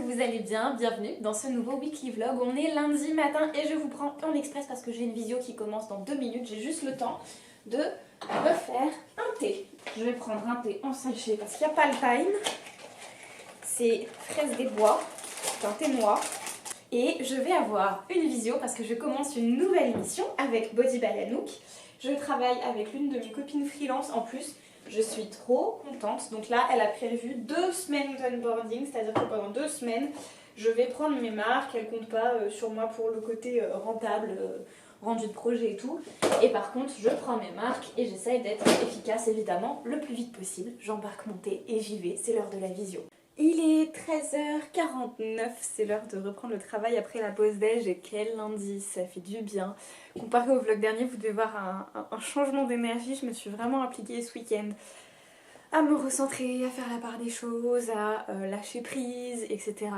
vous allez bien, bienvenue dans ce nouveau weekly vlog. On est lundi matin et je vous prends en express parce que j'ai une visio qui commence dans 2 minutes. J'ai juste le temps de me faire un thé. Je vais prendre un thé en sachet parce qu'il n'y a pas le time. C'est fraise des bois, c'est un thé noir. Et je vais avoir une visio parce que je commence une nouvelle émission avec Body by Anouk. Je travaille avec l'une de mes copines freelance en plus. Je suis trop contente. Donc là, elle a prévu 2 semaines d'onboarding, c'est-à-dire que pendant 2 semaines, je vais prendre mes marques. Elle compte pas sur moi pour le côté rentable, rendu de projet et tout. Et par contre, je prends mes marques et j'essaye d'être efficace évidemment le plus vite possible. J'embarque mon thé et j'y vais, c'est l'heure de la visio. Il est 13h49, c'est l'heure de reprendre le travail après la pause déj et quel lundi, ça fait du bien. Comparé au vlog dernier, vous devez voir un changement d'énergie. Je me suis vraiment impliquée ce week-end à me recentrer, à faire la part des choses, à lâcher prise, etc.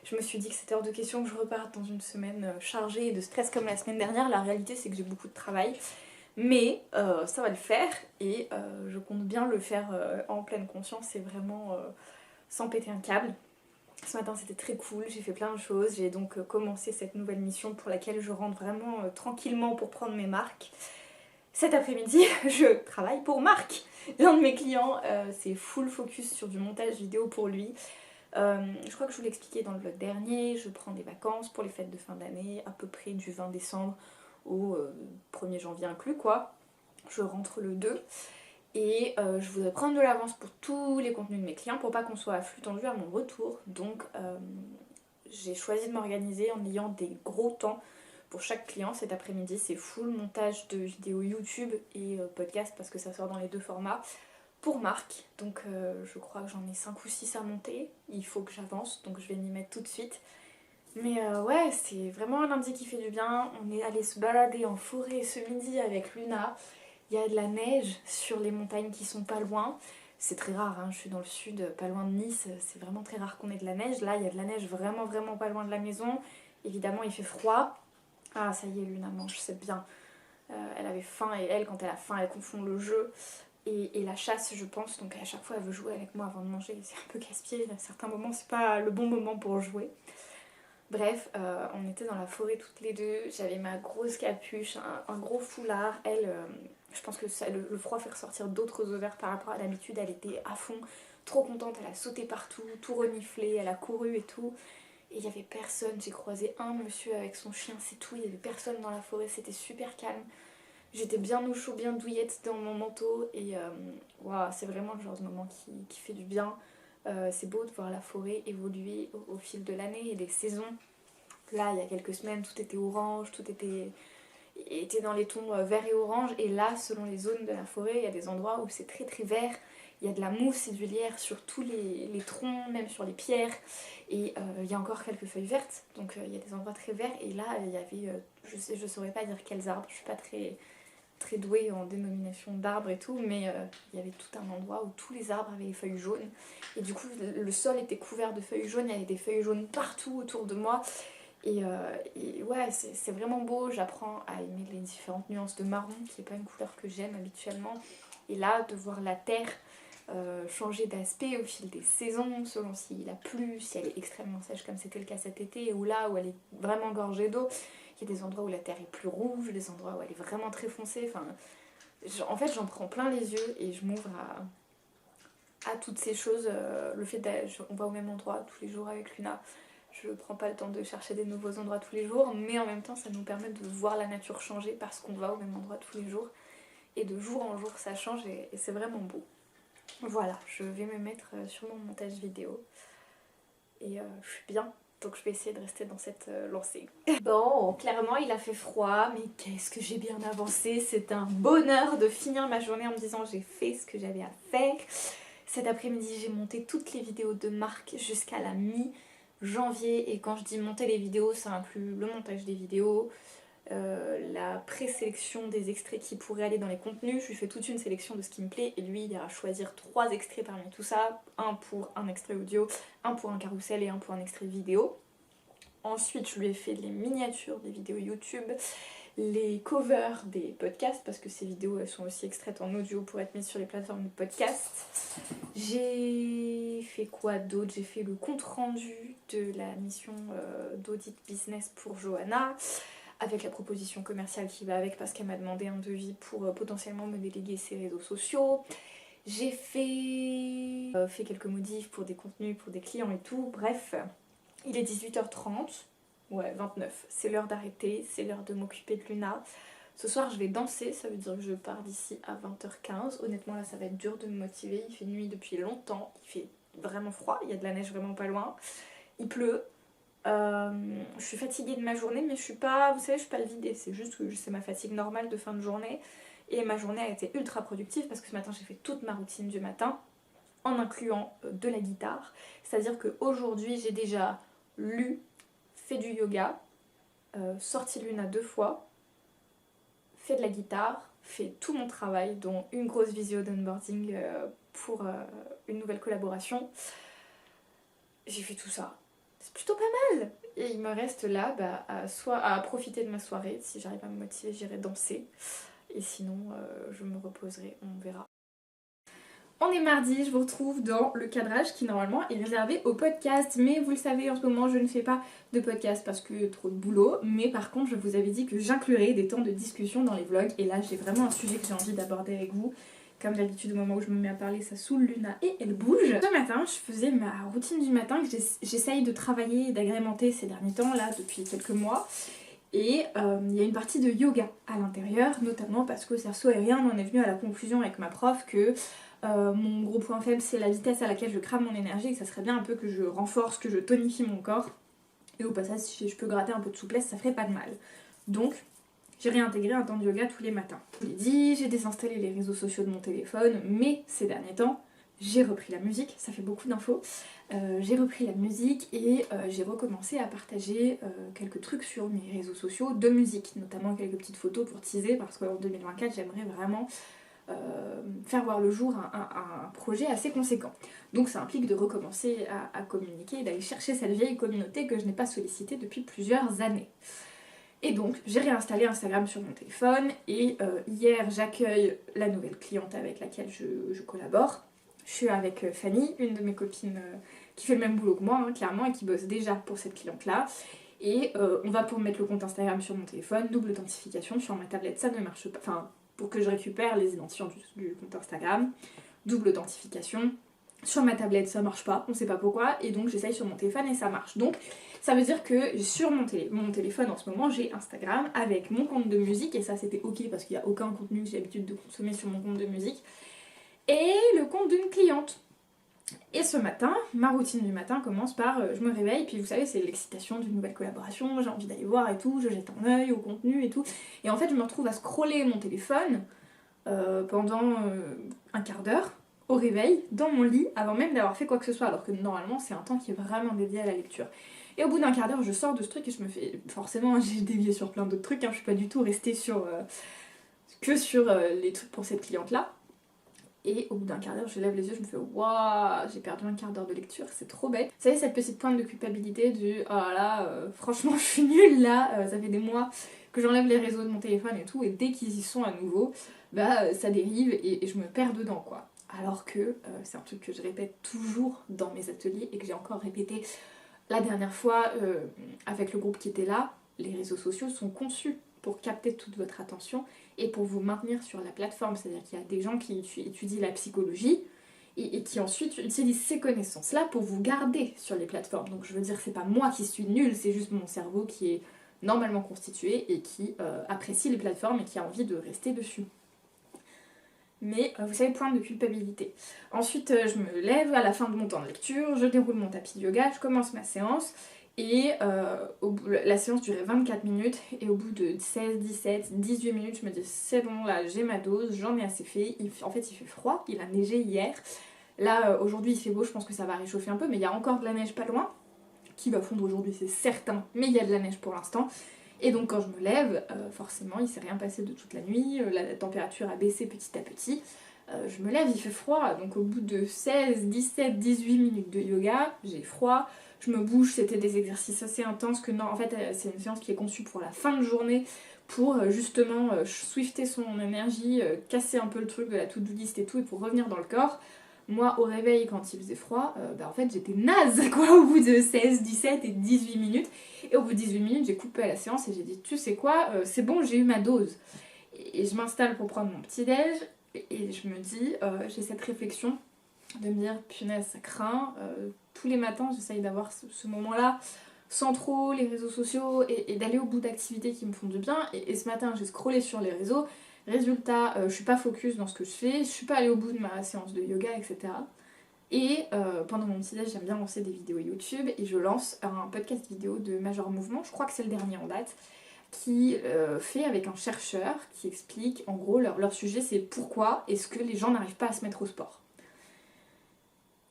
Je me suis dit que c'était hors de question que je reparte dans une semaine chargée de stress comme la semaine dernière. La réalité, c'est que j'ai beaucoup de travail. Mais ça va le faire et je compte bien le faire en pleine conscience et vraiment sans péter un câble. Ce matin c'était très cool, j'ai fait plein de choses, j'ai donc commencé cette nouvelle mission pour laquelle je rentre vraiment tranquillement pour prendre mes marques. Cet après-midi, je travaille pour Marc, l'un de mes clients, c'est full focus sur du montage vidéo pour lui. Je crois que je vous l'ai expliqué dans le vlog dernier, je prends des vacances pour les fêtes de fin d'année, à peu près du 20 décembre au 1er janvier inclus quoi. Je rentre le 2. Et je voudrais prendre de l'avance pour tous les contenus de mes clients pour pas qu'on soit à flux tendu à mon retour. Donc j'ai choisi de m'organiser en ayant des gros temps pour chaque client. Cet après-midi c'est full montage de vidéos YouTube et podcast parce que ça sort dans les 2 formats pour Marc. Donc je crois que j'en ai 5 ou 6 à monter. Il faut que j'avance donc je vais m'y mettre tout de suite. Mais ouais, c'est vraiment un lundi qui fait du bien. On est allé se balader en forêt ce midi avec Luna. Il y a de la neige sur les montagnes qui sont pas loin. C'est très rare, hein. Je suis dans le sud, pas loin de Nice. C'est vraiment très rare qu'on ait de la neige. Là, il y a de la neige vraiment pas loin de la maison. Évidemment, il fait froid. Ah, ça y est, Luna mange, c'est bien. Elle avait faim et elle, quand elle a faim, elle confond le jeu et la chasse, je pense. Donc à chaque fois, elle veut jouer avec moi avant de manger. C'est un peu casse-pied. À certains moments, c'est pas le bon moment pour jouer. Bref, on était dans la forêt toutes les deux, j'avais ma grosse capuche, un gros foulard. Elle, je pense que le froid fait ressortir d'autres odeurs par rapport à l'habitude. Elle était à fond, trop contente, elle a sauté partout, tout reniflé, elle a couru et tout. Et il n'y avait personne, j'ai croisé un monsieur avec son chien, c'est tout, il n'y avait personne dans la forêt, c'était super calme. J'étais bien au chaud, bien douillette dans mon manteau et wow, c'est vraiment le genre de moment qui fait du bien. C'est beau de voir la forêt évoluer au fil de l'année et des saisons. Là, il y a quelques semaines, tout était orange, tout était dans les tons vert et orange. Et là, selon les zones de la forêt, il y a des endroits où c'est très vert. Il y a de la mousse et du lierre sur tous les troncs, même sur les pierres. Et il y a encore quelques feuilles vertes. Donc il y a des endroits très verts. Et là, il y avait, je saurais pas dire quels arbres. Je suis pas très douée en dénomination d'arbres et tout, mais il y avait tout un endroit où tous les arbres avaient les feuilles jaunes et du coup le sol était couvert de feuilles jaunes, il y avait des feuilles jaunes partout autour de moi et ouais, c'est vraiment beau. J'apprends à aimer les différentes nuances de marron qui n'est pas une couleur que j'aime habituellement, et là de voir la terre changer d'aspect au fil des saisons selon s'il a plu, si elle est extrêmement sèche comme c'était le cas cet été, ou là où elle est vraiment gorgée d'eau. Il y a des endroits où la terre est plus rouge, des endroits où elle est vraiment très foncée. Enfin, en fait, j'en prends plein les yeux et je m'ouvre à toutes ces choses. Le fait qu'on va au même endroit tous les jours avec Luna, je prends pas le temps de chercher des nouveaux endroits tous les jours, mais en même temps, ça nous permet de voir la nature changer parce qu'on va au même endroit tous les jours. Et de jour en jour, ça change et c'est vraiment beau. Voilà, je vais me mettre sur mon montage vidéo et je suis bien. Donc je vais essayer de rester dans cette lancée. Bon, clairement il a fait froid, mais qu'est-ce que j'ai bien avancé. C'est un bonheur de finir ma journée en me disant j'ai fait ce que j'avais à faire. Cet après-midi j'ai monté toutes les vidéos de Marc jusqu'à la mi-janvier. Et quand je dis monter les vidéos, ça inclut le montage des vidéos, la présélection des extraits qui pourraient aller dans les contenus. Je lui fais toute une sélection de ce qui me plaît et lui il ira choisir 3 extraits parmi tout ça, un pour un extrait audio, un pour un carrousel et un pour un extrait vidéo. Ensuite je lui ai fait les miniatures des vidéos YouTube, les covers des podcasts, parce que ces vidéos elles sont aussi extraites en audio pour être mises sur les plateformes de podcast. J'ai fait quoi d'autre? J'ai fait le compte rendu de la mission d'audit business pour Johanna, avec la proposition commerciale qui va avec parce qu'elle m'a demandé un devis pour potentiellement me déléguer ses réseaux sociaux. J'ai fait quelques modifs pour des contenus, pour des clients et tout. Bref, il est 18h30, ouais 29, c'est l'heure d'arrêter, c'est l'heure de m'occuper de Luna. Ce soir je vais danser, ça veut dire que je pars d'ici à 20h15. Honnêtement là ça va être dur de me motiver, il fait nuit depuis longtemps, il fait vraiment froid, il y a de la neige vraiment pas loin, il pleut. Je suis fatiguée de ma journée mais je suis pas, vous savez, je suis pas le vider, c'est juste que c'est ma fatigue normale de fin de journée. Et ma journée a été ultra productive parce que ce matin j'ai fait toute ma routine du matin en incluant de la guitare. C'est-à-dire qu'aujourd'hui j'ai déjà lu, fait du yoga, sorti Luna 2 fois, fait de la guitare, fait tout mon travail, dont une grosse visio d'onboarding pour une nouvelle collaboration. J'ai fait tout ça. C'est plutôt pas mal. Et il me reste là soit à profiter de ma soirée. Si j'arrive à me motiver, j'irai danser. Et sinon, je me reposerai, on verra. On est mardi, je vous retrouve dans le cadrage qui normalement est réservé au podcast. Mais vous le savez, en ce moment, je ne fais pas de podcast parce que trop de boulot. Mais par contre, je vous avais dit que j'inclurais des temps de discussion dans les vlogs. Et là, j'ai vraiment un sujet que j'ai envie d'aborder avec vous. Comme d'habitude, au moment où je me mets à parler, ça saoule Luna et elle bouge. Ce matin, je faisais ma routine du matin que j'essaye de travailler et d'agrémenter ces derniers temps, là, depuis quelques mois. Et il y a une partie de yoga à l'intérieur, notamment parce qu'au cerceau aérien, on en est venu à la conclusion avec ma prof que mon gros point faible c'est la vitesse à laquelle je crame mon énergie et que ça serait bien un peu que je renforce, que je tonifie mon corps. Et au passage, si je peux gratter un peu de souplesse, ça ferait pas de mal. Donc, j'ai réintégré un temps de yoga tous les matins. Je vous l'ai dit, j'ai désinstallé les réseaux sociaux de mon téléphone, mais ces derniers temps, j'ai repris la musique, ça fait beaucoup d'infos. J'ai repris la musique et j'ai recommencé à partager quelques trucs sur mes réseaux sociaux de musique, notamment quelques petites photos pour teaser parce qu'en 2024 j'aimerais vraiment faire voir le jour un projet assez conséquent. Donc ça implique de recommencer à communiquer et d'aller chercher cette vieille communauté que je n'ai pas sollicitée depuis plusieurs années. Et donc j'ai réinstallé Instagram sur mon téléphone et hier j'accueille la nouvelle cliente avec laquelle je collabore. Je suis avec Fanny, une de mes copines qui fait le même boulot que moi, hein, clairement, et qui bosse déjà pour cette cliente-là. Et on va pour mettre le compte Instagram sur mon téléphone, double authentification sur ma tablette, ça ne marche pas. Enfin, pour que je récupère les identifiants du compte Instagram, double authentification. Sur ma tablette, ça marche pas, on sait pas pourquoi, et donc j'essaye sur mon téléphone et ça marche. Donc ça veut dire que sur mon téléphone en ce moment, j'ai Instagram avec mon compte de musique, et ça c'était ok parce qu'il n'y a aucun contenu que j'ai l'habitude de consommer sur mon compte de musique. Et le compte d'une cliente. Et ce matin, ma routine du matin commence par je me réveille, puis vous savez, c'est l'excitation d'une nouvelle collaboration, j'ai envie d'aller voir et tout, je jette un œil au contenu et tout. Et en fait, je me retrouve à scroller mon téléphone pendant un quart d'heure au réveil, dans mon lit, avant même d'avoir fait quoi que ce soit, alors que normalement, c'est un temps qui est vraiment dédié à la lecture. Et au bout d'un quart d'heure, je sors de ce truc et je me fais... Forcément, j'ai dévié sur plein d'autres trucs, hein, je suis pas du tout restée sur les trucs pour cette cliente-là. Et au bout d'un quart d'heure, je lève les yeux, je me fais waouh, j'ai perdu un quart d'heure de lecture, c'est trop bête. Vous savez, cette petite pointe de culpabilité du oh là, franchement, je suis nulle là, ça fait des mois que j'enlève les réseaux de mon téléphone et tout, et dès qu'ils y sont à nouveau, ça dérive et je me perds dedans quoi. Alors que c'est un truc que je répète toujours dans mes ateliers et que j'ai encore répété la dernière fois avec le groupe qui était là, les réseaux sociaux sont conçus pour capter toute votre attention et pour vous maintenir sur la plateforme. C'est-à-dire qu'il y a des gens qui étudient la psychologie et qui ensuite utilisent ces connaissances-là pour vous garder sur les plateformes. Donc je veux dire, c'est pas moi qui suis nulle, c'est juste mon cerveau qui est normalement constitué et qui apprécie les plateformes et qui a envie de rester dessus. Mais vous savez, point de culpabilité. Ensuite, je me lève à la fin de mon temps de lecture, je déroule mon tapis de yoga, je commence ma séance. Et la séance durait 24 minutes et au bout de 16, 17, 18 minutes, je me dis c'est bon, là j'ai ma dose, j'en ai assez fait. En fait, il fait froid, il a neigé hier. Là, aujourd'hui, il fait beau, je pense que ça va réchauffer un peu, mais il y a encore de la neige pas loin, qui va fondre aujourd'hui, c'est certain, mais il y a de la neige pour l'instant. Et donc quand je me lève, forcément, il s'est rien passé de toute la nuit, la température a baissé petit à petit. Je me lève, il fait froid, donc au bout de 16, 17, 18 minutes de yoga, j'ai froid. je me bouge, c'était des exercices assez intenses que non, en fait c'est une séance qui est conçue pour la fin de journée, pour justement swifter son énergie, casser un peu le truc de la to-do list et tout, et pour revenir dans le corps. Moi, au réveil, quand il faisait froid, en fait, j'étais naze, quoi, au bout de 16, 17 et 18 minutes. Et au bout de 18 minutes, j'ai coupé la séance et j'ai dit, tu sais quoi, c'est bon, j'ai eu ma dose. Et je m'installe pour prendre mon petit-déj, et je me dis, j'ai cette réflexion de me dire, punaise, ça craint. Tous les matins, j'essaye d'avoir ce moment-là, sans trop les réseaux sociaux, et d'aller au bout d'activités qui me font du bien. Et ce matin, j'ai scrollé sur les réseaux. Résultat, je suis pas focus dans ce que je fais, je suis pas allée au bout de ma séance de yoga, etc. Et pendant mon petit déj, j'aime bien lancer des vidéos YouTube, et je lance un podcast vidéo de Major Mouvement, je crois que c'est le dernier en date, qui fait avec un chercheur qui explique, en gros, leur sujet c'est pourquoi est-ce que les gens n'arrivent pas à se mettre au sport.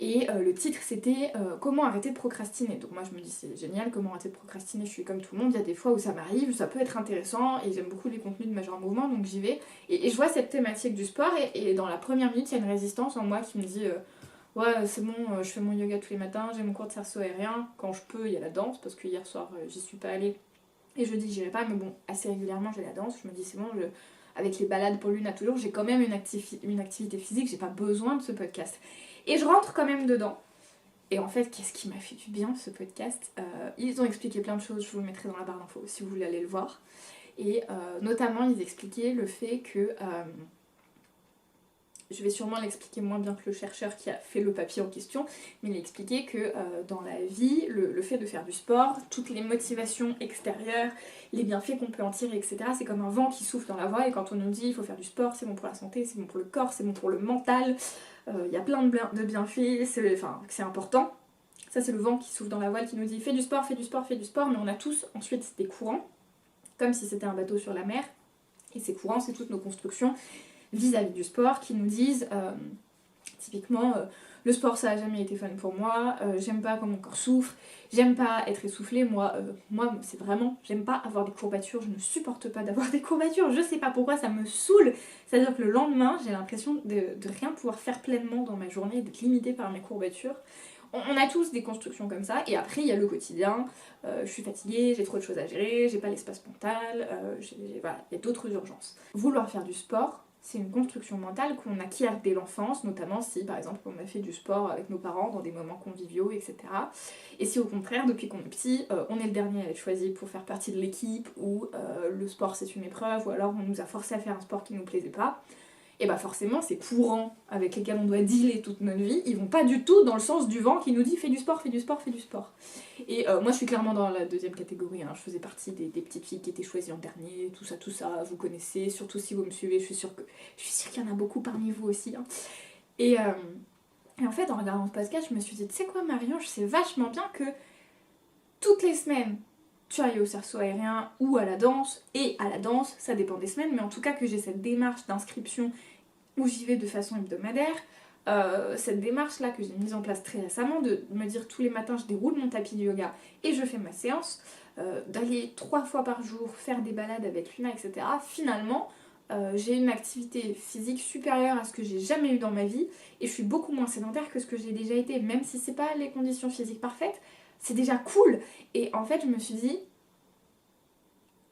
Et le titre c'était comment arrêter de procrastiner. Donc moi je me dis c'est génial, comment arrêter de procrastiner, je suis comme tout le monde, il y a des fois où ça m'arrive, ça peut être intéressant, et j'aime beaucoup les contenus de Major Mouvement, donc j'y vais. Et je vois cette thématique du sport, et dans la première minute il y a une résistance en moi qui me dit ouais c'est bon, je fais mon yoga tous les matins, j'ai mon cours de cerceau aérien, quand je peux il y a la danse, parce que hier soir j'y suis pas allée, et jeudi j'irai pas, mais bon assez régulièrement j'ai la danse, je me dis c'est bon, avec les balades pour l'une à toujours, j'ai quand même une activité physique, j'ai pas besoin de ce podcast. Et je rentre quand même dedans. Et en fait, qu'est-ce qui m'a fait du bien ce podcast, ils ont expliqué plein de choses, je vous le mettrai dans la barre d'infos si vous voulez aller le voir. Et notamment, ils expliquaient le fait que... je vais sûrement l'expliquer moins bien que le chercheur qui a fait le papier en question, mais il a expliqué que dans la vie, le fait de faire du sport, toutes les motivations extérieures, les bienfaits qu'on peut en tirer, etc., c'est comme un vent qui souffle dans la voie, et quand on nous dit il faut faire du sport, c'est bon pour la santé, c'est bon pour le corps, c'est bon pour le mental, y a plein de bienfaits, c'est important. Ça c'est le vent qui souffle dans la voile qui nous dit fais du sport, fais du sport, fais du sport, mais on a tous ensuite des courants, comme si c'était un bateau sur la mer, et ces courants c'est toutes nos constructions vis-à-vis du sport qui nous disent typiquement le sport ça a jamais été fun pour moi, j'aime pas quand mon corps souffre, j'aime pas être essoufflée, moi c'est vraiment, j'aime pas avoir des courbatures, je ne supporte pas d'avoir des courbatures, je sais pas pourquoi, ça me saoule, c'est-à-dire que le lendemain j'ai l'impression de rien pouvoir faire pleinement dans ma journée, d'être limitée par mes courbatures. On a tous des constructions comme ça, et après il y a le quotidien, je suis fatiguée, j'ai trop de choses à gérer, j'ai pas l'espace mental, voilà, il y a d'autres urgences. Vouloir faire du sport, c'est une construction mentale qu'on acquiert dès l'enfance, notamment si par exemple on a fait du sport avec nos parents dans des moments conviviaux, etc. Et si au contraire, depuis qu'on est petit, on est le dernier à être choisi pour faire partie de l'équipe, ou le sport c'est une épreuve, ou alors on nous a forcé à faire un sport qui nous plaisait pas, et bah forcément ces courants avec lesquels on doit dealer toute notre vie, ils vont pas du tout dans le sens du vent qui nous dit fais du sport, fais du sport, fais du sport. Et moi je suis clairement dans la deuxième catégorie, hein. Je faisais partie des petites filles qui étaient choisies en dernier, tout ça, vous connaissez, surtout si vous me suivez, je suis sûre qu'il y en a beaucoup parmi vous aussi, hein. Et en fait en regardant ce podcast, je me suis dit, tu sais quoi Marion, je sais vachement bien que toutes les semaines, tu ailles au cerceau aérien ou à la danse, et à la danse, ça dépend des semaines, mais en tout cas que j'ai cette démarche d'inscription où j'y vais de façon hebdomadaire, cette démarche là que j'ai mise en place très récemment, de me dire tous les matins je déroule mon tapis de yoga et je fais ma séance, d'aller 3 fois par jour faire des balades avec Luna, etc. Finalement, j'ai une activité physique supérieure à ce que j'ai jamais eu dans ma vie, et je suis beaucoup moins sédentaire que ce que j'ai déjà été, même si c'est pas les conditions physiques parfaites, c'est déjà cool. Et en fait je me suis dit,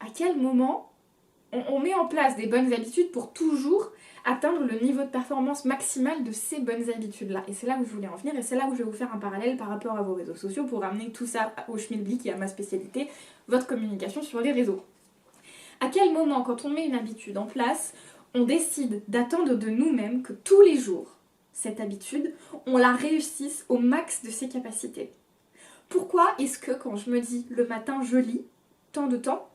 à quel moment on met en place des bonnes habitudes pour toujours atteindre le niveau de performance maximal de ces bonnes habitudes-là. Et c'est là où je voulais en venir, et c'est là où je vais vous faire un parallèle par rapport à vos réseaux sociaux pour ramener tout ça au schmilblick et à ma spécialité, votre communication sur les réseaux. À quel moment, quand on met une habitude en place, on décide d'attendre de nous-mêmes que tous les jours, cette habitude, on la réussisse au max de ses capacités? Pourquoi est-ce que quand je me dis le matin je lis tant de temps,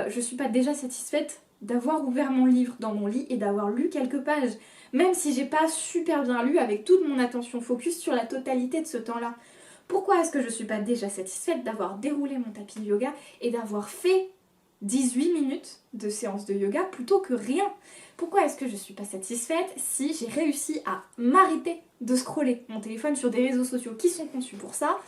je suis pas déjà satisfaite d'avoir ouvert mon livre dans mon lit et d'avoir lu quelques pages, même si j'ai pas super bien lu avec toute mon attention focus sur la totalité de ce temps-là? Pourquoi est-ce que je suis pas déjà satisfaite d'avoir déroulé mon tapis de yoga et d'avoir fait 18 minutes de séance de yoga plutôt que rien? Pourquoi est-ce que je suis pas satisfaite si j'ai réussi à m'arrêter de scroller mon téléphone sur des réseaux sociaux qui sont conçus pour ça,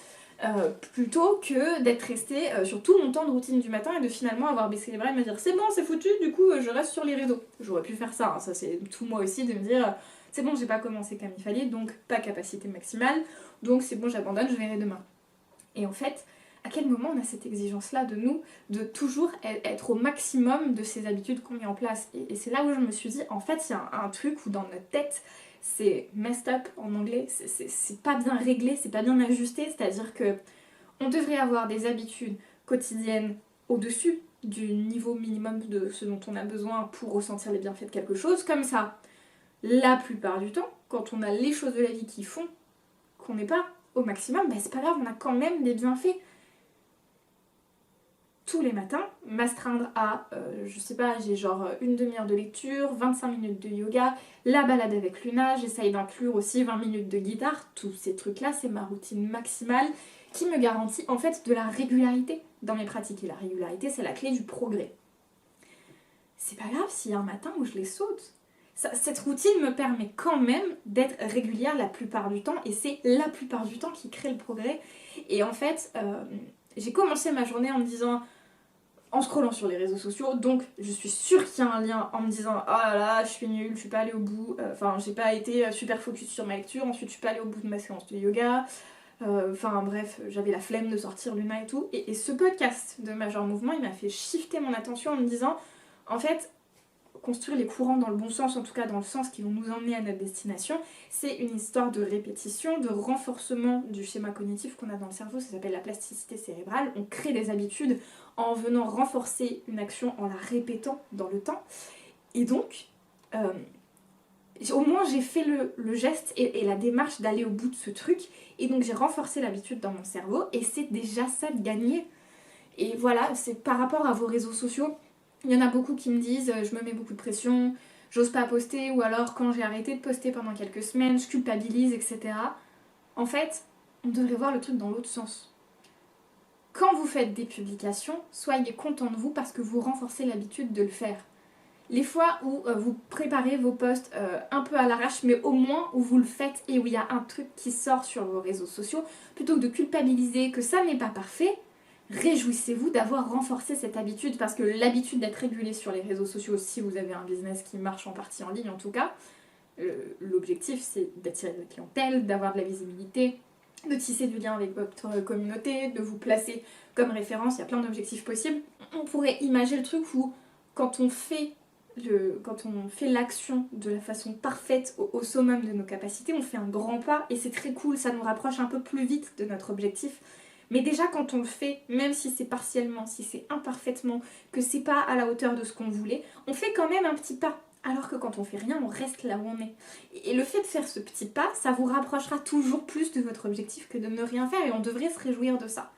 plutôt que d'être restée sur tout mon temps de routine du matin et de finalement avoir baissé les bras et me dire c'est bon, c'est foutu, du coup je reste sur les réseaux. J'aurais pu faire ça, hein, ça c'est tout moi aussi, de me dire c'est bon, j'ai pas commencé comme il fallait, donc pas capacité maximale, donc c'est bon, j'abandonne, je verrai demain. Et en fait, à quel moment on a cette exigence-là de nous, de toujours être au maximum de ces habitudes qu'on met en place. Et c'est là où je me suis dit, en fait, il y a un truc où dans notre tête, c'est messed up en anglais, c'est pas bien réglé, c'est pas bien ajusté, c'est-à-dire que on devrait avoir des habitudes quotidiennes au-dessus du niveau minimum de ce dont on a besoin pour ressentir les bienfaits de quelque chose, comme ça. La plupart du temps, quand on a les choses de la vie qui font qu'on n'est pas au maximum, bah c'est pas grave, on a quand même des bienfaits. Tous les matins, m'astreindre à, je sais pas, j'ai genre une demi-heure de lecture, 25 minutes de yoga, la balade avec Luna, j'essaye d'inclure aussi 20 minutes de guitare, tous ces trucs-là, c'est ma routine maximale qui me garantit en fait de la régularité dans mes pratiques. Et la régularité, c'est la clé du progrès. C'est pas grave s'il y a un matin où je les saute. Cette routine me permet quand même d'être régulière la plupart du temps, et c'est la plupart du temps qui crée le progrès. Et en fait, j'ai commencé ma journée en me disant, en scrollant sur les réseaux sociaux, donc je suis sûre qu'il y a un lien en me disant oh là là, je suis nulle, je suis pas allée au bout, enfin j'ai pas été super focus sur ma lecture, ensuite je suis pas allée au bout de ma séance de yoga, enfin bref, j'avais la flemme de sortir Luna et tout, et ce podcast de Major Mouvement, il m'a fait shifter mon attention en me disant en fait, construire les courants dans le bon sens, en tout cas dans le sens qui vont nous emmener à notre destination, c'est une histoire de répétition, de renforcement du schéma cognitif qu'on a dans le cerveau, ça s'appelle la plasticité cérébrale. On crée des habitudes en venant renforcer une action en la répétant dans le temps. Et donc, au moins j'ai fait le geste et la démarche d'aller au bout de ce truc, et donc j'ai renforcé l'habitude dans mon cerveau, et c'est déjà ça de gagner. Et voilà, c'est par rapport à vos réseaux sociaux. Il y en a beaucoup qui me disent je me mets beaucoup de pression, j'ose pas poster, ou alors quand j'ai arrêté de poster pendant quelques semaines, je culpabilise, etc. En fait, on devrait voir le truc dans l'autre sens. Quand vous faites des publications, soyez content de vous parce que vous renforcez l'habitude de le faire. Les fois où vous préparez vos posts un peu à l'arrache, mais au moins où vous le faites et où il y a un truc qui sort sur vos réseaux sociaux, plutôt que de culpabiliser que ça n'est pas parfait, réjouissez-vous d'avoir renforcé cette habitude, parce que l'habitude d'être régulé sur les réseaux sociaux, si vous avez un business qui marche en partie en ligne en tout cas, l'objectif c'est d'attirer de la clientèle, d'avoir de la visibilité, de tisser du lien avec votre communauté, de vous placer comme référence, il y a plein d'objectifs possibles. On pourrait imaginer le truc où quand on fait l'action de la façon parfaite au summum de nos capacités, on fait un grand pas et c'est très cool, ça nous rapproche un peu plus vite de notre objectif. Mais déjà quand on le fait, même si c'est partiellement, si c'est imparfaitement, que c'est pas à la hauteur de ce qu'on voulait, on fait quand même un petit pas. Alors que quand on fait rien, on reste là où on est. Et le fait de faire ce petit pas, ça vous rapprochera toujours plus de votre objectif que de ne rien faire, et on devrait se réjouir de ça.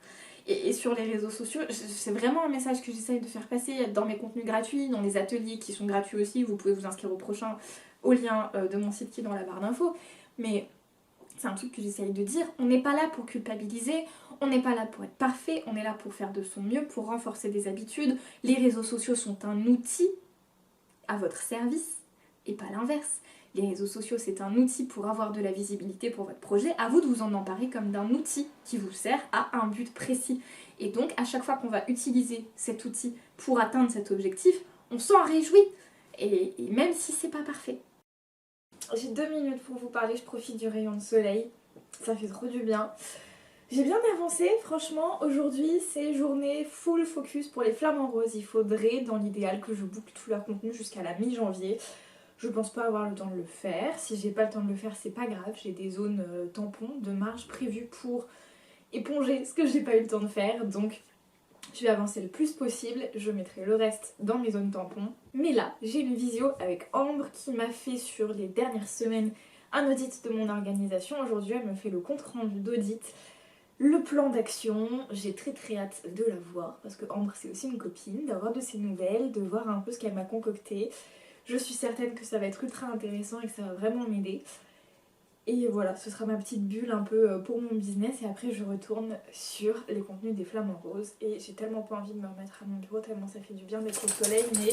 Et sur les réseaux sociaux, c'est vraiment un message que j'essaye de faire passer dans mes contenus gratuits, dans les ateliers qui sont gratuits aussi, vous pouvez vous inscrire au prochain au lien de mon site qui est dans la barre d'infos. Mais c'est un truc que j'essaye de dire, on n'est pas là pour culpabiliser, on n'est pas là pour être parfait, on est là pour faire de son mieux, pour renforcer des habitudes. Les réseaux sociaux sont un outil à votre service et pas l'inverse. Les réseaux sociaux, c'est un outil pour avoir de la visibilité pour votre projet. À vous de vous en emparer comme d'un outil qui vous sert à un but précis. Et donc, à chaque fois qu'on va utiliser cet outil pour atteindre cet objectif, on s'en réjouit. Et même si c'est pas parfait. J'ai 2 minutes pour vous parler, je profite du rayon de soleil. Ça fait trop du bien. J'ai bien avancé, franchement. Aujourd'hui, c'est journée full focus pour les flamants roses. Il faudrait, dans l'idéal, que je boucle tout leur contenu jusqu'à la mi-janvier. Je pense pas avoir le temps de le faire. Si j'ai pas le temps de le faire, c'est pas grave. J'ai des zones tampons de marge prévues pour éponger ce que j'ai pas eu le temps de faire. Donc, je vais avancer le plus possible. Je mettrai le reste dans mes zones tampons. Mais là, j'ai une visio avec Ambre qui m'a fait sur les dernières semaines un audit de mon organisation. Aujourd'hui, elle me fait le compte rendu d'audit, le plan d'action. J'ai très hâte de la voir parce que Ambre, c'est aussi une copine, d'avoir de ses nouvelles, de voir un peu ce qu'elle m'a concocté. Je suis certaine que ça va être ultra intéressant et que ça va vraiment m'aider. Et voilà, ce sera ma petite bulle un peu pour mon business, et après je retourne sur les contenus des flamants roses. Et j'ai tellement pas envie de me remettre à mon bureau, tellement ça fait du bien d'être au soleil, mais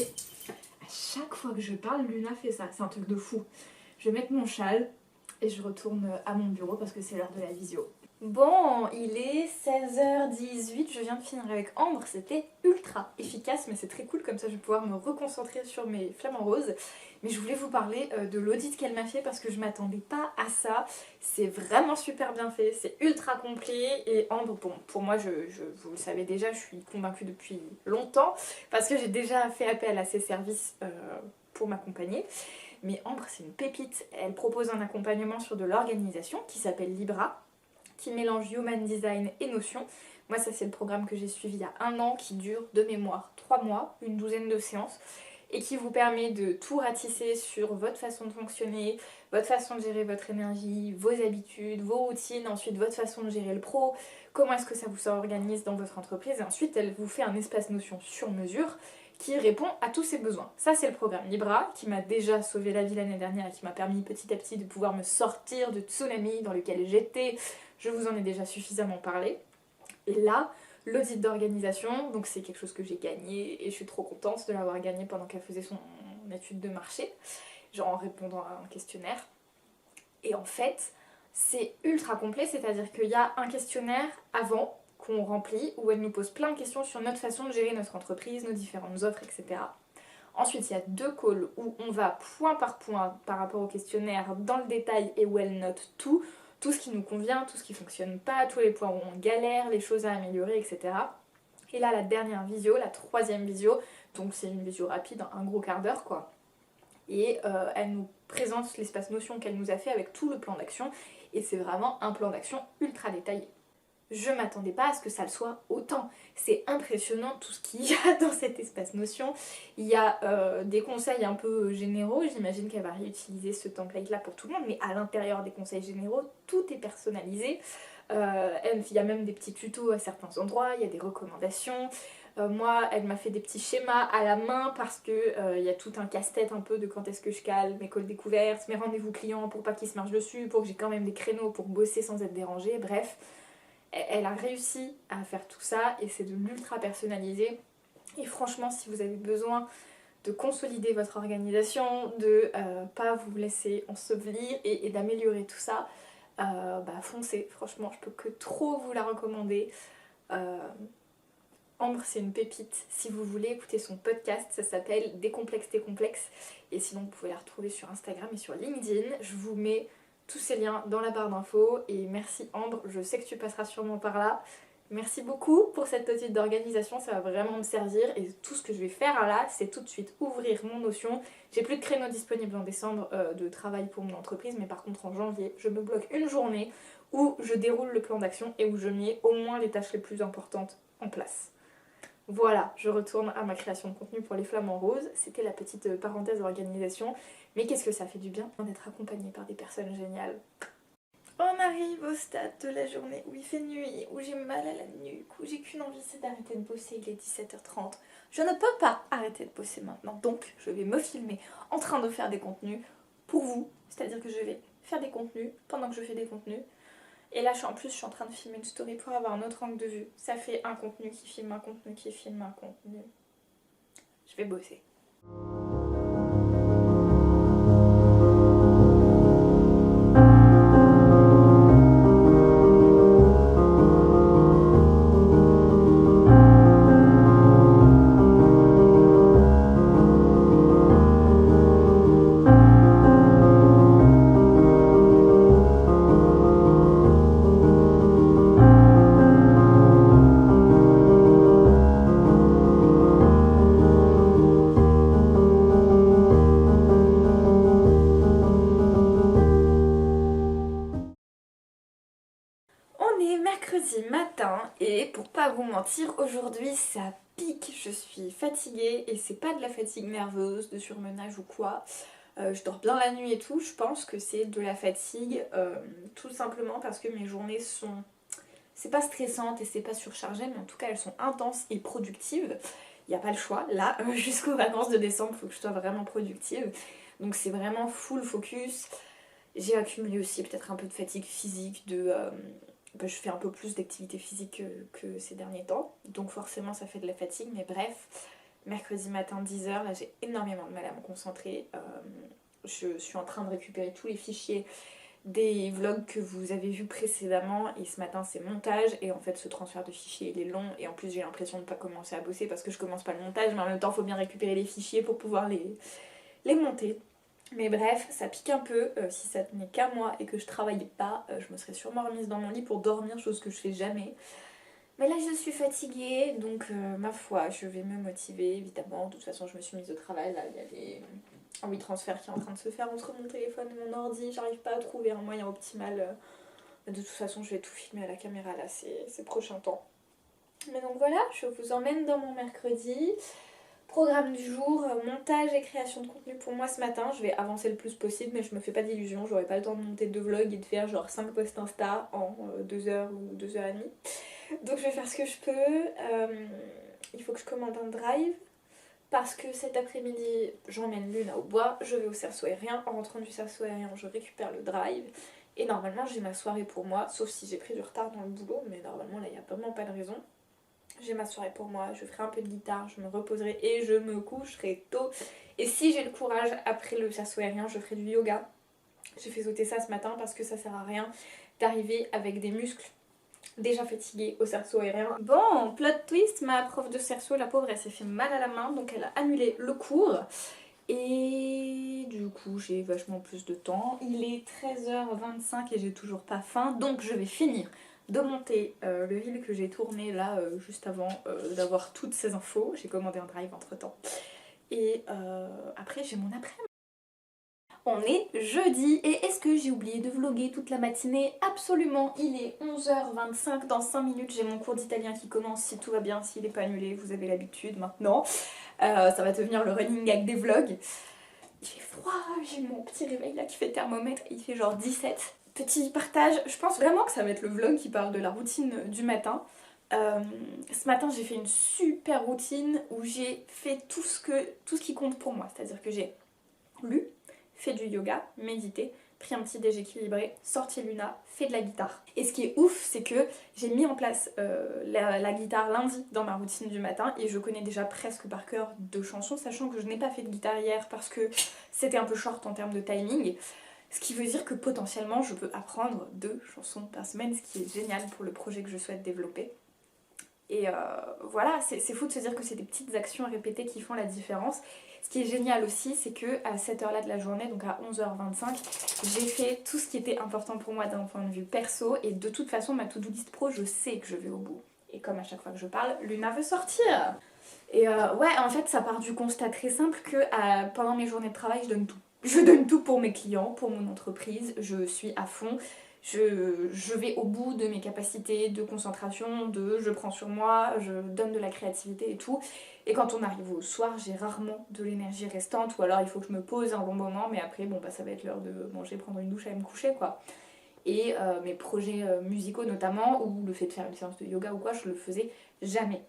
à chaque fois que je parle, Luna fait ça, c'est un truc de fou. Je vais mettre mon châle et je retourne à mon bureau parce que c'est l'heure de la visio. Bon, il est 16h18, je viens de finir avec Ambre, c'était ultra efficace, mais c'est très cool, comme ça je vais pouvoir me reconcentrer sur mes flamants roses. Mais je voulais vous parler de l'audit qu'elle m'a fait parce que je m'attendais pas à ça. C'est vraiment super bien fait, c'est ultra complet et Ambre, bon, pour moi, vous le savez déjà, je suis convaincue depuis longtemps parce que j'ai déjà fait appel à ses services pour m'accompagner. Mais Ambre, c'est une pépite, elle propose un accompagnement sur de l'organisation qui s'appelle Libra, qui mélange Human Design et Notion. Moi, ça, c'est le programme que j'ai suivi il y a 1 an, qui dure de mémoire 3 mois, une douzaine de séances, et qui vous permet de tout ratisser sur votre façon de fonctionner, votre façon de gérer votre énergie, vos habitudes, vos routines, ensuite votre façon de gérer le pro, comment est-ce que ça vous s'organise dans votre entreprise, et ensuite elle vous fait un espace Notion sur mesure qui répond à tous ses besoins. Ça, c'est le programme Libra qui m'a déjà sauvé la vie l'année dernière et qui m'a permis petit à petit de pouvoir me sortir du tsunami dans lequel j'étais. Je vous en ai déjà suffisamment parlé. Et là, l'audit d'organisation, donc c'est quelque chose que j'ai gagné et je suis trop contente de l'avoir gagné pendant qu'elle faisait son étude de marché, genre en répondant à un questionnaire. Et en fait, c'est ultra complet, c'est-à-dire qu'il y a un questionnaire avant qu'on remplit où elle nous pose plein de questions sur notre façon de gérer notre entreprise, nos différentes offres, etc. Ensuite, il y a 2 calls où on va point par point par rapport au questionnaire dans le détail et où elle note tout, tout ce qui nous convient, tout ce qui fonctionne pas, tous les points où on galère, les choses à améliorer, etc. Et là, la dernière visio, la 3e visio, donc c'est une visio rapide, un gros quart d'heure quoi. Et elle nous présente l'espace Notion qu'elle nous a fait avec tout le plan d'action. Et c'est vraiment un plan d'action ultra détaillé. Je m'attendais pas à ce que ça le soit autant. C'est impressionnant tout ce qu'il y a dans cet espace Notion. Il y a des conseils un peu généraux, j'imagine qu'elle va réutiliser ce template là pour tout le monde, mais à l'intérieur des conseils généraux, tout est personnalisé. Il y a même des petits tutos à certains endroits, il y a des recommandations. Moi, elle m'a fait des petits schémas à la main parce que il y a tout un casse-tête un peu de quand est-ce que je cale mes calls découvertes, mes rendez-vous clients pour pas qu'ils se marchent dessus, pour que j'ai quand même des créneaux pour bosser sans être dérangée, bref. Elle a réussi à faire tout ça et c'est de l'ultra personnalisé. Et franchement, si vous avez besoin de consolider votre organisation, de pas vous laisser ensevelir et d'améliorer tout ça, foncez. Franchement, je peux que trop vous la recommander. Ambre, c'est une pépite. Si vous voulez écouter son podcast, ça s'appelle Décomplexe tes complexes. Et sinon, vous pouvez la retrouver sur Instagram et sur LinkedIn. Je vous mets tous ces liens dans la barre d'infos. Et merci Ambre, je sais que tu passeras sûrement par là. Merci beaucoup pour cette audit d'organisation, ça va vraiment me servir. Et tout ce que je vais faire là, c'est tout de suite ouvrir mon Notion. J'ai plus de créneaux disponibles en décembre de travail pour mon entreprise, mais par contre en janvier, je me bloque une journée où je déroule le plan d'action et où je mets au moins les tâches les plus importantes en place. Voilà, je retourne à ma création de contenu pour les flamants roses. C'était la petite parenthèse d'organisation. Mais qu'est-ce que ça fait du bien d'être accompagné par des personnes géniales. On arrive au stade de la journée où il fait nuit, où j'ai mal à la nuque, où j'ai qu'une envie, c'est d'arrêter de bosser. Il est 17h30. Je ne peux pas arrêter de bosser maintenant. Donc, je vais me filmer en train de faire des contenus pour vous. C'est-à-dire que je vais faire des contenus pendant que je fais des contenus. Et là, je suis en train de filmer une story pour avoir un autre angle de vue. Ça fait un contenu qui filme un contenu qui filme un contenu. Je vais bosser. On est mercredi matin et pour pas vous mentir, aujourd'hui ça pique, je suis fatiguée et c'est pas de la fatigue nerveuse, de surmenage ou quoi. Je dors bien la nuit et tout, je pense que c'est de la fatigue tout simplement parce que mes journées sont... C'est pas stressantes et c'est pas surchargé, mais en tout cas elles sont intenses et productives. Il n'y a pas le choix, là, jusqu'aux vacances de décembre, il faut que je sois vraiment productive. Donc c'est vraiment full focus. J'ai accumulé aussi peut-être un peu de fatigue physique, je fais un peu plus d'activité physique que ces derniers temps, donc forcément ça fait de la fatigue, mais bref, mercredi matin 10h, là j'ai énormément de mal à me concentrer. Je suis en train de récupérer tous les fichiers des vlogs que vous avez vus précédemment et ce matin c'est montage et en fait ce transfert de fichiers il est long et en plus j'ai l'impression de ne pas commencer à bosser parce que je commence pas le montage mais en même temps il faut bien récupérer les fichiers pour pouvoir les monter. Mais bref, ça pique un peu, si ça tenait qu'à moi et que je travaillais pas, je me serais sûrement remise dans mon lit pour dormir, chose que je fais jamais. Mais là je suis fatiguée, donc ma foi, je vais me motiver évidemment. De toute façon je me suis mise au travail, là il y a des transferts qui est en train de se faire entre mon téléphone et mon ordi, j'arrive pas à trouver un moyen optimal. De toute façon je vais tout filmer à la caméra là ces prochains temps. Mais donc voilà, je vous emmène dans mon mercredi. Programme du jour, montage et création de contenu pour moi ce matin. Je vais avancer le plus possible mais je me fais pas d'illusions, j'aurai pas le temps de monter 2 vlogs et de faire genre 5 posts Insta en 2 heures ou 2 heures et demie. Donc je vais faire ce que je peux. Il faut que je commande un drive parce que cet après-midi j'emmène Luna au bois, je vais au cerceau aérien. En rentrant du cerceau aérien je récupère le drive et normalement j'ai ma soirée pour moi, sauf si j'ai pris du retard dans le boulot, mais normalement là il n'y a vraiment pas de raison. J'ai ma soirée pour moi, je ferai un peu de guitare, je me reposerai et je me coucherai tôt. Et si j'ai le courage, après le cerceau aérien, je ferai du yoga. J'ai fait sauter ça ce matin parce que ça sert à rien d'arriver avec des muscles déjà fatigués au cerceau aérien. Bon, plot twist, ma prof de cerceau, la pauvre, elle s'est fait mal à la main, donc elle a annulé le cours. Et du coup, j'ai vachement plus de temps. Il est 13h25 et j'ai toujours pas faim, donc je vais finir de monter le reel que j'ai tourné là juste avant d'avoir toutes ces infos. J'ai commandé un drive entre temps. Et après j'ai mon après-midi. On est jeudi et est-ce que j'ai oublié de vlogger toute la matinée? Absolument, il est 11h25, dans 5 minutes j'ai mon cours d'italien qui commence si tout va bien, s'il n'est pas annulé, vous avez l'habitude maintenant. Ça va devenir le running gag des vlogs. Il fait froid, j'ai mon petit réveil là qui fait thermomètre, il fait genre 17. Petit partage, je pense vraiment que ça va être le vlog qui parle de la routine du matin. Ce matin j'ai fait une super routine où j'ai fait tout ce qui compte pour moi. C'est-à-dire que j'ai lu, fait du yoga, médité, pris un petit déj équilibré, sorti Luna, fait de la guitare. Et ce qui est ouf, c'est que j'ai mis en place la guitare lundi dans ma routine du matin et je connais déjà presque par cœur 2 chansons, sachant que je n'ai pas fait de guitare hier parce que c'était un peu short en termes de timing. Ce qui veut dire que potentiellement je peux apprendre 2 chansons par semaine, ce qui est génial pour le projet que je souhaite développer. Et voilà, c'est fou de se dire que c'est des petites actions à répéter qui font la différence. Ce qui est génial aussi, c'est que à cette heure-là de la journée, donc à 11h25, j'ai fait tout ce qui était important pour moi d'un point de vue perso. Et de toute façon, ma to-do list pro, je sais que je vais au bout. Et comme à chaque fois que je parle, Luna veut sortir. Et ouais, en fait, ça part du constat très simple que pendant mes journées de travail, je donne tout. Je donne tout pour mes clients, pour mon entreprise, je suis à fond. Je vais au bout de mes capacités de concentration, je prends sur moi, je donne de la créativité et tout. Et quand on arrive au soir, j'ai rarement de l'énergie restante ou alors il faut que je me pose un bon moment, mais après bon bah ça va être l'heure de manger, prendre une douche, aller me coucher quoi. Et mes projets musicaux notamment, ou le fait de faire une séance de yoga ou quoi, je le faisais jamais.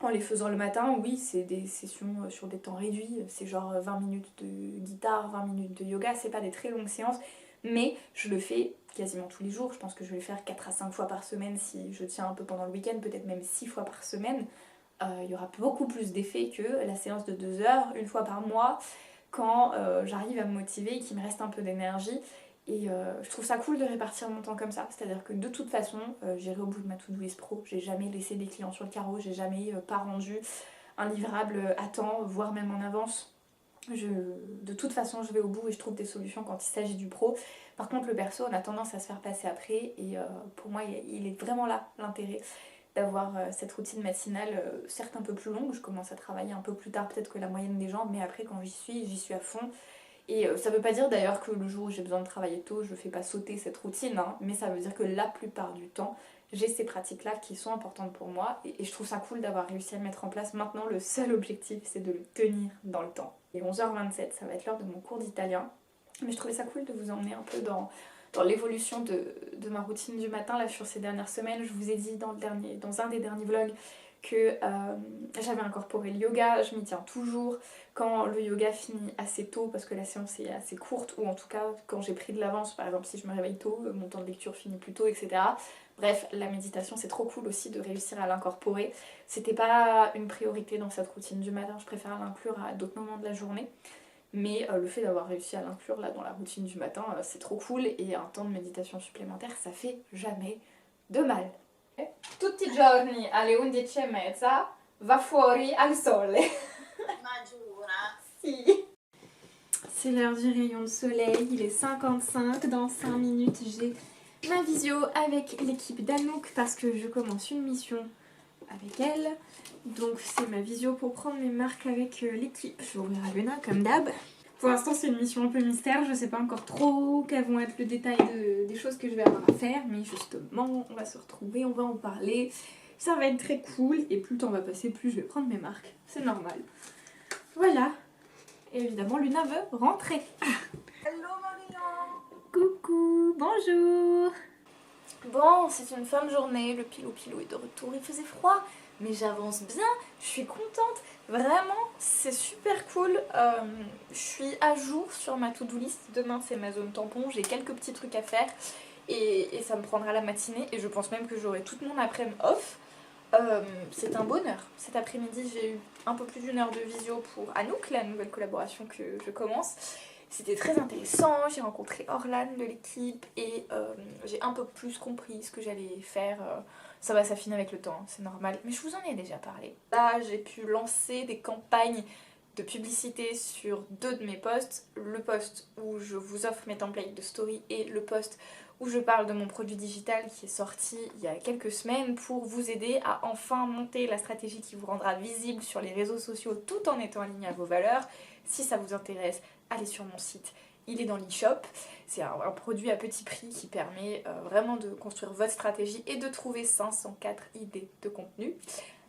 En les faisant le matin, oui, c'est des sessions sur des temps réduits, c'est genre 20 minutes de guitare, 20 minutes de yoga, c'est pas des très longues séances, mais je le fais quasiment tous les jours. Je pense que je vais le faire 4 à 5 fois par semaine si je tiens un peu pendant le week-end, peut-être même 6 fois par semaine. Il y aura beaucoup plus d'effet que la séance de 2 heures, une fois par mois, quand j'arrive à me motiver et qu'il me reste un peu d'énergie. Et je trouve ça cool de répartir mon temps comme ça, c'est-à-dire que de toute façon, j'irai au bout de ma to-do list pro, j'ai jamais laissé des clients sur le carreau, j'ai jamais pas rendu un livrable à temps, voire même en avance. De toute façon, je vais au bout et je trouve des solutions quand il s'agit du pro. Par contre, le perso, on a tendance à se faire passer après et pour moi, il est vraiment là l'intérêt d'avoir cette routine matinale, certes un peu plus longue, je commence à travailler un peu plus tard peut-être que la moyenne des gens, mais après quand j'y suis à fond. Et ça veut pas dire d'ailleurs que le jour où j'ai besoin de travailler tôt, je fais pas sauter cette routine, hein, mais ça veut dire que la plupart du temps, j'ai ces pratiques-là qui sont importantes pour moi et je trouve ça cool d'avoir réussi à le mettre en place. Maintenant, le seul objectif, c'est de le tenir dans le temps. Et 11h27, ça va être l'heure de mon cours d'italien, mais je trouvais ça cool de vous emmener un peu dans l'évolution de ma routine du matin là sur ces dernières semaines. Je vous ai dit dans un des derniers vlogs que j'avais incorporé le yoga, je m'y tiens toujours. Quand le yoga finit assez tôt parce que la séance est assez courte, ou en tout cas quand j'ai pris de l'avance, par exemple si je me réveille tôt, mon temps de lecture finit plus tôt, etc. Bref, la méditation c'est trop cool aussi de réussir à l'incorporer. C'était pas une priorité dans cette routine du matin, je préfère l'inclure à d'autres moments de la journée. Mais le fait d'avoir réussi à l'inclure là dans la routine du matin, c'est trop cool et un temps de méditation supplémentaire, ça fait jamais de mal. Tutti i giorni alle 11:30 va fuori al sole. Ma giura? Si. C'est l'heure du rayon de soleil, il est 55, dans 5 minutes j'ai ma visio avec l'équipe d'Anouk parce que je commence une mission avec elle. Donc c'est ma visio pour prendre mes marques avec l'équipe. Je vais ouvrir à Luna comme d'hab. Pour l'instant c'est une mission un peu mystère, je sais pas encore trop quels vont être le détail des choses que je vais avoir à faire, mais justement on va se retrouver, on va en parler. Ça va être très cool et plus le temps va passer, plus je vais prendre mes marques. C'est normal. Voilà. Et évidemment, Luna veut rentrer. Hello Marion! Coucou, bonjour. Bon, c'est une fin de journée, le pilou est de retour. Il faisait froid, mais j'avance bien, je suis contente. Vraiment, c'est super cool. Je suis à jour sur ma to-do list. Demain, c'est ma zone tampon. J'ai quelques petits trucs à faire et ça me prendra la matinée. Et je pense même que j'aurai toute mon après-midi off. C'est un bonheur. Cet après-midi, j'ai eu un peu plus d'une heure de visio pour Anouk, la nouvelle collaboration que je commence. C'était très intéressant, j'ai rencontré Orlan de l'équipe et j'ai un peu plus compris ce que j'allais faire. Ça va s'affiner avec le temps, hein, c'est normal, mais je vous en ai déjà parlé. Là, j'ai pu lancer des campagnes de publicité sur 2 de mes posts. Le post où je vous offre mes templates de story et le post où je parle de mon produit digital qui est sorti il y a quelques semaines pour vous aider à enfin monter la stratégie qui vous rendra visible sur les réseaux sociaux tout en étant aligné à vos valeurs. Si ça vous intéresse, allez sur mon site, il est dans l'e-shop. C'est un produit à petit prix qui permet vraiment de construire votre stratégie et de trouver 504 idées de contenu.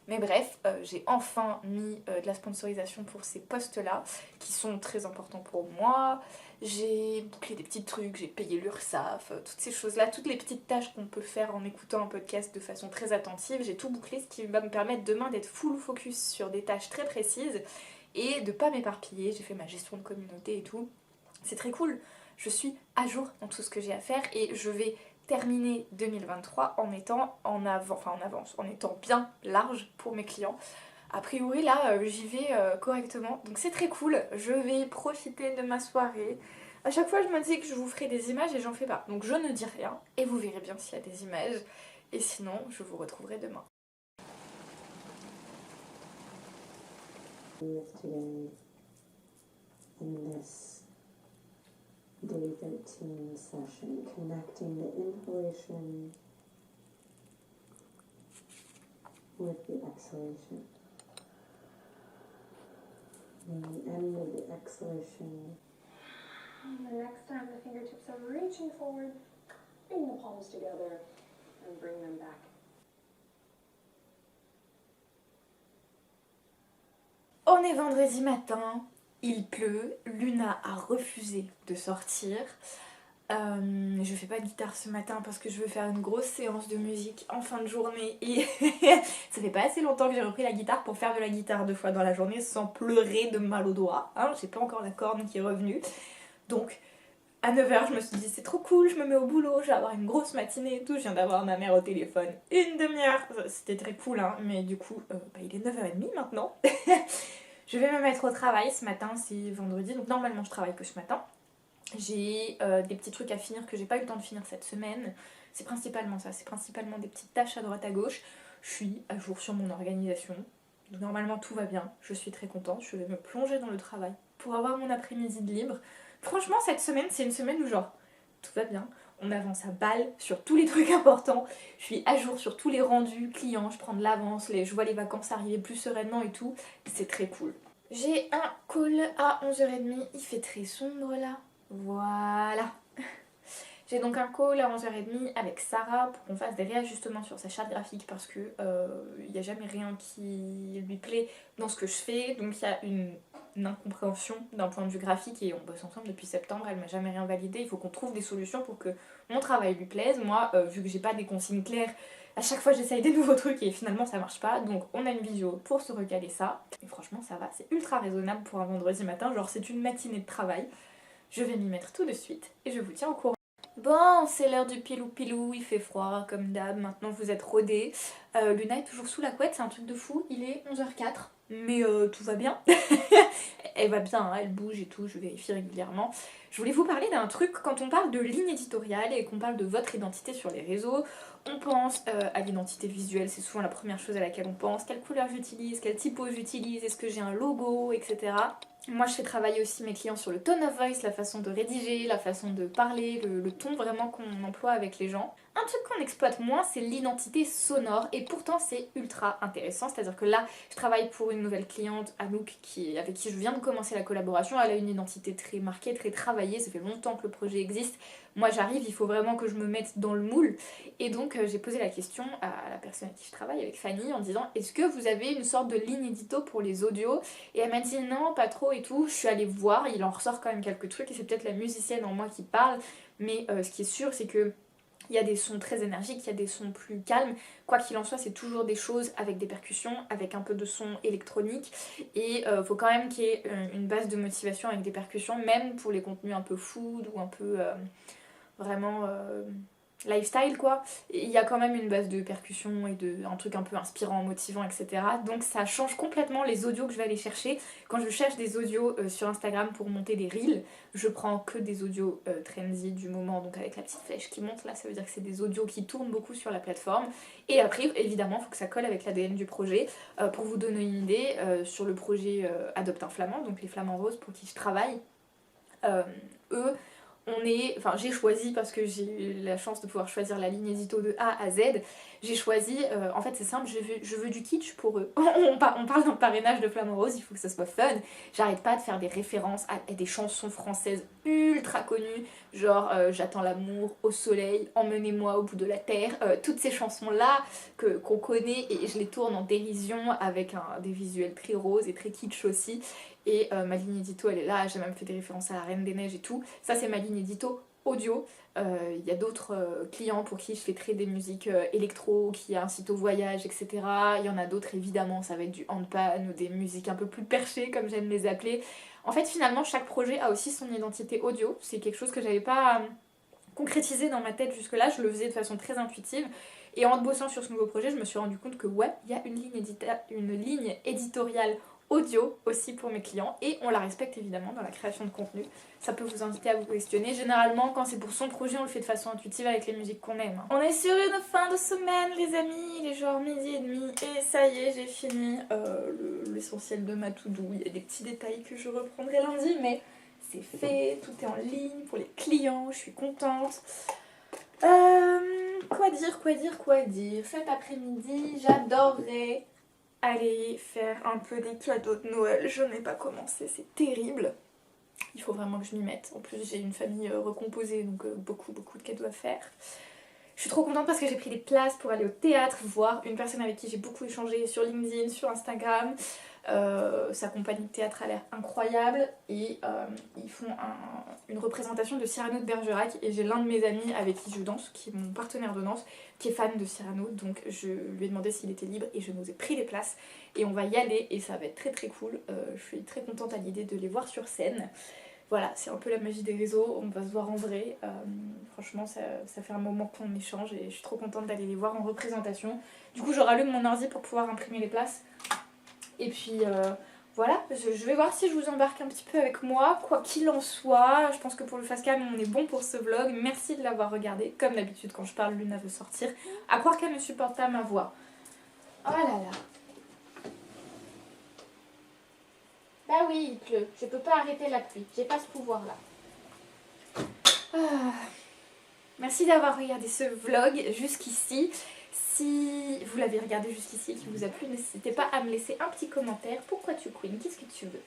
Mais bref, j'ai enfin mis de la sponsorisation pour ces posts-là, qui sont très importants pour moi. J'ai bouclé des petits trucs, j'ai payé l'URSSAF, toutes ces choses-là, toutes les petites tâches qu'on peut faire en écoutant un podcast de façon très attentive. J'ai tout bouclé, ce qui va me permettre demain d'être full focus sur des tâches très précises et de pas m'éparpiller. J'ai fait ma gestion de communauté et tout. C'est très cool. Je suis à jour dans tout ce que j'ai à faire et je vais terminer 2023 en étant en avance, en étant bien large pour mes clients. A priori là j'y vais correctement, donc c'est très cool. Je vais profiter de ma soirée. À chaque fois je me dis que je vous ferai des images et j'en fais pas, donc je ne dis rien et vous verrez bien s'il y a des images. Et sinon je vous retrouverai demain. Today in this day 13 session, connecting the inhalation with the exhalation. And the end of the exhalation. And the next time the fingertips are reaching forward, bring the palms together and bring them back. On est vendredi matin, il pleut, Luna a refusé de sortir. Je fais pas de guitare ce matin parce que je veux faire une grosse séance de musique en fin de journée et ça fait pas assez longtemps que j'ai repris la guitare pour faire de la guitare 2 fois dans la journée sans pleurer de mal au doigt. Hein, j'ai pas encore la corne qui est revenue. Donc à 9h je me suis dit c'est trop cool, je me mets au boulot, je vais avoir une grosse matinée et tout. Je viens d'avoir ma mère au téléphone une demi-heure. C'était très cool hein, mais du coup il est 9h30 maintenant. Je vais me mettre au travail ce matin, c'est vendredi, donc normalement je travaille que ce matin. J'ai des petits trucs à finir que j'ai pas eu le temps de finir cette semaine. C'est principalement ça, c'est principalement des petites tâches à droite à gauche. Je suis à jour sur mon organisation. Donc normalement tout va bien, je suis très contente. Je vais me plonger dans le travail pour avoir mon après-midi de libre. Franchement cette semaine c'est une semaine où genre tout va bien. On avance à balle sur tous les trucs importants. Je suis à jour sur tous les rendus clients, je prends de l'avance, je vois les vacances arriver plus sereinement et tout. C'est très cool. J'ai un call à 11h30, il fait très sombre là. Voilà. J'ai donc un call à 11h30 avec Sarah pour qu'on fasse des réajustements sur sa charte graphique parce que il n'y a jamais rien qui lui plaît dans ce que je fais. Donc il y a une incompréhension d'un point de vue graphique et on bosse ensemble depuis septembre, elle m'a jamais rien validé. Il faut qu'on trouve des solutions pour que mon travail lui plaise. Moi, vu que j'ai pas des consignes claires, à chaque fois j'essaye des nouveaux trucs et finalement ça marche pas. Donc on a une vidéo pour se recaler ça. Et franchement ça va, c'est ultra raisonnable pour un vendredi matin. Genre c'est une matinée de travail. Je vais m'y mettre tout de suite et je vous tiens au courant. Bon, c'est l'heure du pilou, il fait froid comme d'hab, maintenant vous êtes rodés. Luna est toujours sous la couette, c'est un truc de fou, il est 11h04, mais tout va bien. Elle va bien, hein, elle bouge et tout, je vérifie régulièrement. Je voulais vous parler d'un truc, quand on parle de ligne éditoriale et qu'on parle de votre identité sur les réseaux, on pense à l'identité visuelle, c'est souvent la première chose à laquelle on pense, quelle couleur j'utilise, quel typo j'utilise, est-ce que j'ai un logo, etc. Moi je fais travailler aussi mes clients sur le tone of voice, la façon de rédiger, la façon de parler, le ton vraiment qu'on emploie avec les gens. Un truc qu'on exploite moins, c'est l'identité sonore, et pourtant c'est ultra intéressant, c'est-à-dire que là, je travaille pour une nouvelle cliente, Anouk, avec qui je viens de commencer la collaboration. Elle a une identité très marquée, très travaillée, ça fait longtemps que le projet existe. Moi j'arrive, il faut vraiment que je me mette dans le moule, et donc j'ai posé la question à la personne avec qui je travaille, avec Fanny, en disant est-ce que vous avez une sorte de ligne édito pour les audios? Et elle m'a dit non, pas trop et tout. Je suis allée voir, il en ressort quand même quelques trucs, et c'est peut-être la musicienne en moi qui parle, mais ce qui est sûr c'est que il y a des sons très énergiques, il y a des sons plus calmes. Quoi qu'il en soit, c'est toujours des choses avec des percussions, avec un peu de son électronique. Et faut quand même qu'il y ait une base de motivation avec des percussions, même pour les contenus un peu food ou un peu vraiment lifestyle quoi. Et il y a quand même une base de percussion et un truc un peu inspirant, motivant, etc. Donc ça change complètement les audios que je vais aller chercher. Quand je cherche des audios sur Instagram pour monter des reels, je prends que des audios trendy du moment, donc avec la petite flèche qui monte là, ça veut dire que c'est des audios qui tournent beaucoup sur la plateforme. Et après, évidemment, il faut que ça colle avec l'ADN du projet. Pour vous donner une idée, sur le projet Adopte un Flamand, donc les Flamands Roses pour qui je travaille, eux, j'ai choisi, parce que j'ai eu la chance de pouvoir choisir la ligne édito de A à Z, j'ai choisi, en fait c'est simple, je veux du kitsch pour eux. On parle d'un parrainage de Flamand Rose, il faut que ça soit fun. J'arrête pas de faire des références à des chansons françaises ultra connues, genre J'attends l'amour, Au soleil, Emmenez-moi au bout de la terre, toutes ces chansons-là qu'on connaît, et je les tourne en dérision avec des visuels très roses et très kitsch aussi. Et ma ligne édito elle est là, j'ai même fait des références à la Reine des Neiges et tout. Ça c'est ma ligne édito audio. Il y a d'autres clients pour qui je fais très des musiques électro, qui incitent au voyage, etc. Il y en a d'autres évidemment, ça va être du handpan ou des musiques un peu plus perchées comme j'aime les appeler. En fait finalement chaque projet a aussi son identité audio. C'est quelque chose que j'avais pas concrétisé dans ma tête jusque là, je le faisais de façon très intuitive. Et en bossant sur ce nouveau projet, je me suis rendu compte que ouais, il y a une ligne éditoriale audio aussi pour mes clients, et on la respecte évidemment dans la création de contenu. Ça peut vous inviter à vous questionner. Généralement, quand c'est pour son projet, on le fait de façon intuitive avec les musiques qu'on aime. On est sur une fin de semaine, les amis, il est genre 12h30, et ça y est, j'ai fini l'essentiel de ma to-do. Il y a des petits détails que je reprendrai lundi, mais c'est fait, tout est en ligne pour les clients, je suis contente. Quoi dire. Cet après-midi, j'adorerais aller faire un peu des cadeaux de Noël. Je n'ai pas commencé, c'est terrible. Il faut vraiment que je m'y mette. En plus, j'ai une famille recomposée, donc beaucoup de cadeaux à faire. Je suis trop contente parce que j'ai pris des places pour aller au théâtre, voir une personne avec qui j'ai beaucoup échangé sur LinkedIn, sur Instagram. Sa compagnie de théâtre a l'air incroyable, et ils font une représentation de Cyrano de Bergerac, et j'ai l'un de mes amis avec qui je danse, qui est mon partenaire de danse, qui est fan de Cyrano, donc je lui ai demandé s'il était libre et je nous ai pris des places et on va y aller et ça va être très cool. Je suis très contente à l'idée de les voir sur scène. Voilà, c'est un peu la magie des réseaux, on va se voir en vrai. Franchement, ça fait un moment qu'on échange et je suis trop contente d'aller les voir en représentation. Du coup, je rallume mon ordi pour pouvoir imprimer les places. Et puis voilà, je vais voir si je vous embarque un petit peu avec moi, quoi qu'il en soit. Je pense que pour le facecam, on est bon pour ce vlog. Merci de l'avoir regardé. Comme d'habitude, quand je parle, Luna veut sortir. À croire qu'elle ne supporte pas ma voix. Oh là là. Bah oui, il pleut. Je peux pas arrêter la pluie. J'ai pas ce pouvoir-là. Merci d'avoir regardé ce vlog jusqu'ici. Si vous l'avez regardé jusqu'ici et qu'il vous a plu, n'hésitez pas à me laisser un petit commentaire. Pourquoi tu queen? Qu'est-ce que tu veux?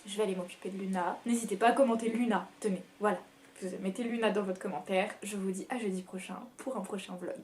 Je vais aller m'occuper de Luna. N'hésitez pas à commenter Luna. Tenez, voilà. Vous mettez Luna dans votre commentaire. Je vous dis à jeudi prochain pour un prochain vlog.